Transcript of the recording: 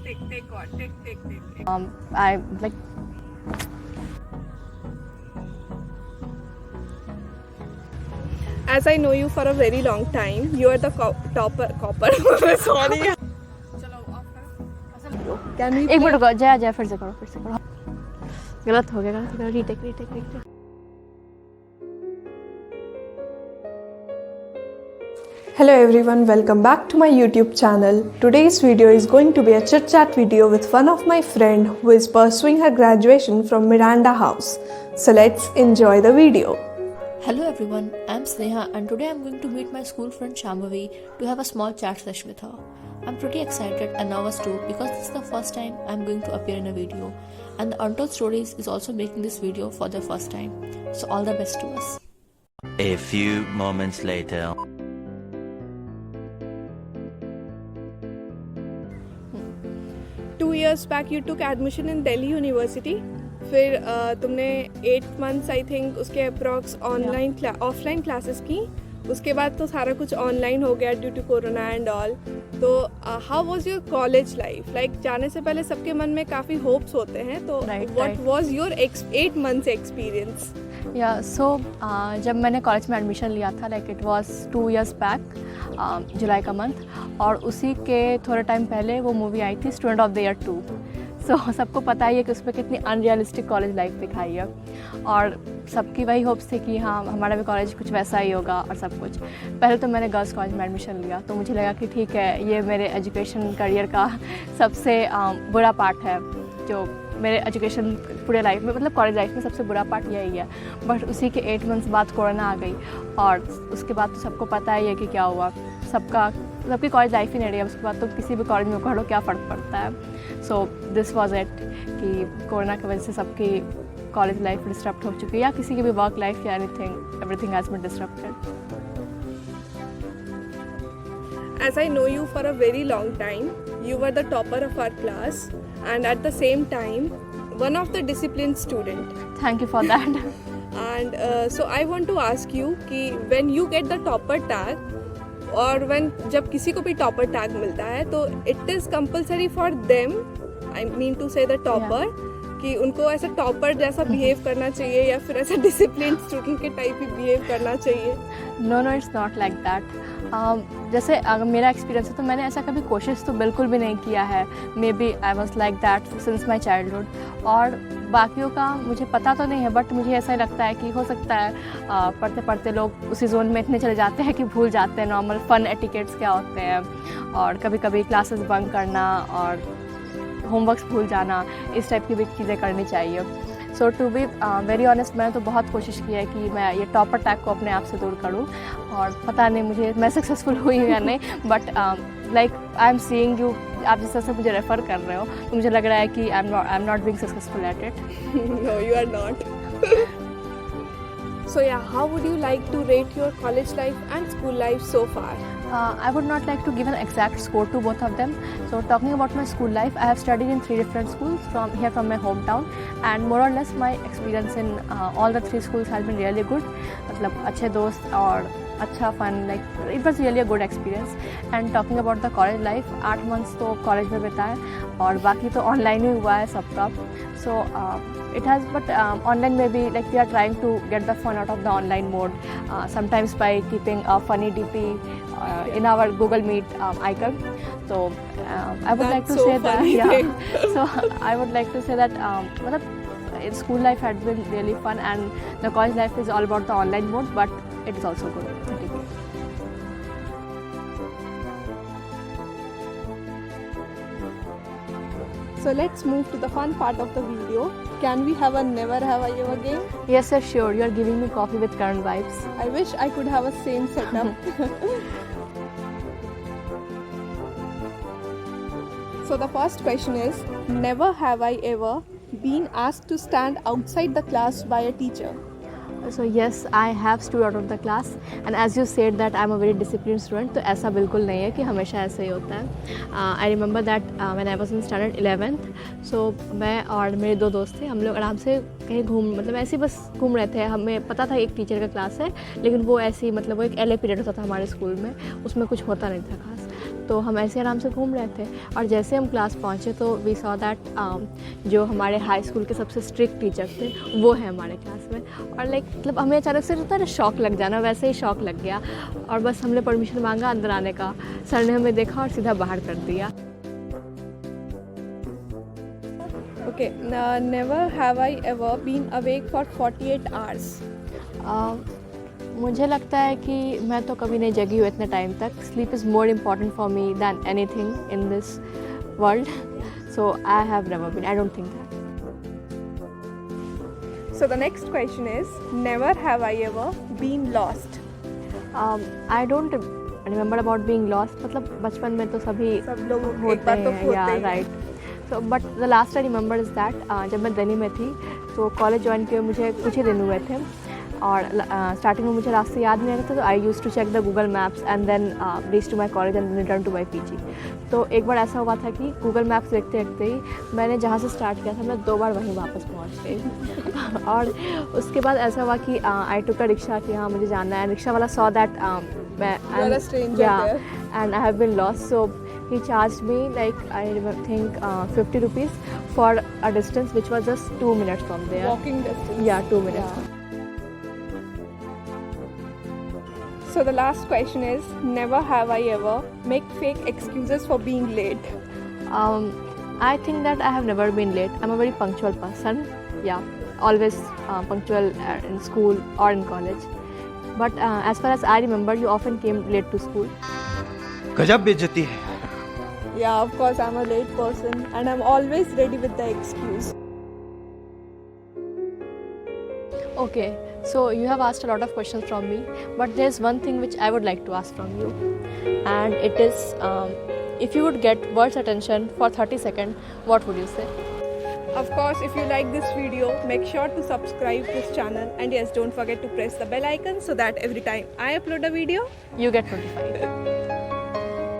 Take what? Take. I like. As I know you for a very long time, you are the topper. Sorry. चलो off करो. Can we? एक minute रुको, जय फिर से करो. गलत हो गया. Retake. Hello everyone, welcome back to my YouTube channel. Today's video is going to be a chit chat video with one of my friend who is pursuing her graduation from Miranda House. So let's enjoy the video. Hello everyone, I'm Sneha and today I'm going to meet my school friend Shambhavi to have a small chat session with her. I'm pretty excited and nervous too because this is the first time I'm going to appear in a video and the Untold Stories is also making this video for the first time. So all the best to us. A few moments later. 2 years back you took admission in Delhi University. फिर तुमने 8 months I think उसके approx offline classes की. उसके बाद तो सारा कुछ online हो गया due to corona and all. तो how was your college life like? जाने से पहले सबके मन में काफ़ी होप्स होते हैं, तो what was your 8 months experience? So जब मैंने कॉलेज में एडमिशन लिया था लाइक इट वाज 2 years बैक, जुलाई का मंथ, और उसी के थोड़े टाइम पहले वो मूवी आई थी स्टूडेंट ऑफ द ईयर 2. सो सबको पता ही है कि उसमें कितनी अनरियलिस्टिक कॉलेज लाइफ दिखाई है और सबकी वही होप्स थे कि हाँ हमारा भी कॉलेज कुछ वैसा ही होगा और सब कुछ. पहले तो मैंने गर्ल्स कॉलेज में एडमिशन लिया तो मुझे लगा कि ठीक है, ये मेरे एजुकेशन करियर का सबसे बुरा पार्ट है, जो मेरे एजुकेशन पूरे लाइफ में मतलब कॉलेज लाइफ में सबसे बुरा पार्ट यही है. बट उसी के 8 months बाद कोरोना आ गई और उसके बाद तो सबको पता ही है कि क्या हुआ. सबकी कॉलेज लाइफ ही नहीं रही. उसके बाद तो किसी भी कॉलेज में पढ़ो क्या फ़र्क पड़ता है. सो दिस वाज इट कि कोरोना की वजह से सबकी कॉलेज लाइफ डिस्टर्ब हो चुकी है या किसी की भी वर्क लाइफ या everything has been disturbed. As I know you for a very long time, you were the topper of our class and at the same time one of the disciplined student. Thank you for that. And so I want to ask you कि when you get the topper tag और जब किसी को भी topper tag मिलता है तो it is compulsory for them, I mean to say the topper, कि उनको ऐसा टॉपर जैसा बिहेव करना चाहिए या फिर ऐसा डिसिप्लिन स्टूडेंट के टाइप ही बिहेव करना चाहिए? No it's not like that. जैसे अगर मेरा एक्सपीरियंस है तो मैंने ऐसा कभी कोशिश तो बिल्कुल भी नहीं किया है. Maybe I was like that since my childhood. और बाकियों का मुझे पता तो नहीं है बट मुझे ऐसा ही लगता है कि हो सकता है पढ़ते पढ़ते लोग उसी जोन में इतने चले जाते हैं कि भूल जाते हैं नॉर्मल फन एटिकेट्स क्या होते हैं, और कभी कभी क्लासेस बंक करना और होमवर्क्स भूल जाना, इस टाइप की भी चीज़ें करनी चाहिए. सो टू बी वेरी ऑनेस्ट, मैंने तो बहुत कोशिश की है कि मैं ये टॉपर टैग को अपने आप से दूर करूं, और पता नहीं मैं सक्सेसफुल हुई या नहीं. But like I am seeing you, आप जिस तरह से मुझे रेफ़र कर रहे हो तो मुझे लग रहा है कि I am not being successful at it. No, you are not. So yeah, how would you like to rate your college life and school life so far? I would not like to give an exact score to both of them. So talking about my school life, I have studied in 3 different schools from my hometown, and more or less my experience in all the 3 schools has been really good. मतलब अच्छे दोस्त और अच्छा fun, like it was really a good experience. And talking about the college life, 8 months तो college में बिताए और बाकी तो ऑनलाइन ही हुआ है सबका. सो it has, but online maybe like we are trying to get the fun out of the online mode, sometimes by keeping a funny DP in our Google Meet icon. So I would like to say that so I would like to say that school life had been really fun and the college life is all about the online mode, but it is also good. So let's move to the fun part of the video. Can we have a never have I ever game? Yes sir, sure. You are giving me coffee with current vibes. I wish I could have a same setup. So the first question is, never have I ever been asked to stand outside the class by a teacher? So yes, I have stood out of the class and as you said that I'm a very disciplined student, तो ऐसा बिल्कुल नहीं है कि हमेशा ऐसा ही होता है. I remember that when I was in standard 11th, so मैं और मेरे 2 दोस्त थे, हम लोग आराम से कहीं मतलब ऐसे बस घूम रहे थे. हमें पता था एक टीचर का क्लास है, लेकिन वो ऐसी मतलब वो एक LA पीरियड होता था हमारे स्कूल में, उसमें कुछ होता नहीं था खास. तो हम ऐसे आराम से घूम रहे थे और जैसे हम क्लास पहुँचे तो वी सॉ दैट जो हमारे हाई स्कूल के सबसे स्ट्रिक्ट टीचर थे वो है हमारे क्लास में। और लाइक मतलब हमें अचानक से होता है ना शॉक लग जाना, वैसे ही शॉक लग गया और बस हमने परमिशन मांगा अंदर आने का। सर ने हमें देखा और सीधा बाहर कर दिया। Okay, never have I ever been awake for 48 hours. मुझे लगता है कि मैं तो कभी नहीं जगी हूँ इतने टाइम तक। Sleep is more important for me than anything in this world, so I have never been, I don't think that. So the next question is, never have I ever been lost. I don't remember about being lost, मतलब बचपन में तो सभी सब लोग एक होते बार तो हैं, होते या ही हैं। Right. So but the last I remember is that जब मैं दिल्ली में थी तो कॉलेज ज्वाइन किए मुझे कुछ ही दिन हुए थे और स्टार्टिंग में मुझे रास्ते याद नहीं आ रहे थे, तो I use to check the Google Maps and then reach to my college and return to my PG. तो एक बार ऐसा हुआ था कि गूगल मैप्स देखते देखते ही मैंने जहाँ से स्टार्ट किया था मैं 2 बार वहीं वापस पहुँच गई। और उसके बाद ऐसा हुआ कि आई टुक अ रिक्शा कि हाँ मुझे जाना है। रिक्शा वाला saw that You are a stranger there. and I have been lost, so he charged me like I think 50 rupees for a distance which was just 2 minutes from there. Walking distance. Yeah, 2 minutes. So the last question is, never have I ever make fake excuses for being late. I think that I have never been late. I'm a very punctual person. Yeah, always punctual in school or in college. But as far as I remember, you often came late to school. गजब बेइज्जती है। Yeah, of course I'm a late person and I'm always ready with the excuse. Okay, so you have asked a lot of questions from me, but there's one thing which I would like to ask from you, and it is if you would get world's attention for 30 seconds, what would you say? Of course, if you like this video, make sure to subscribe this channel, and yes, don't forget to press the bell icon so that every time I upload a video, You get notified.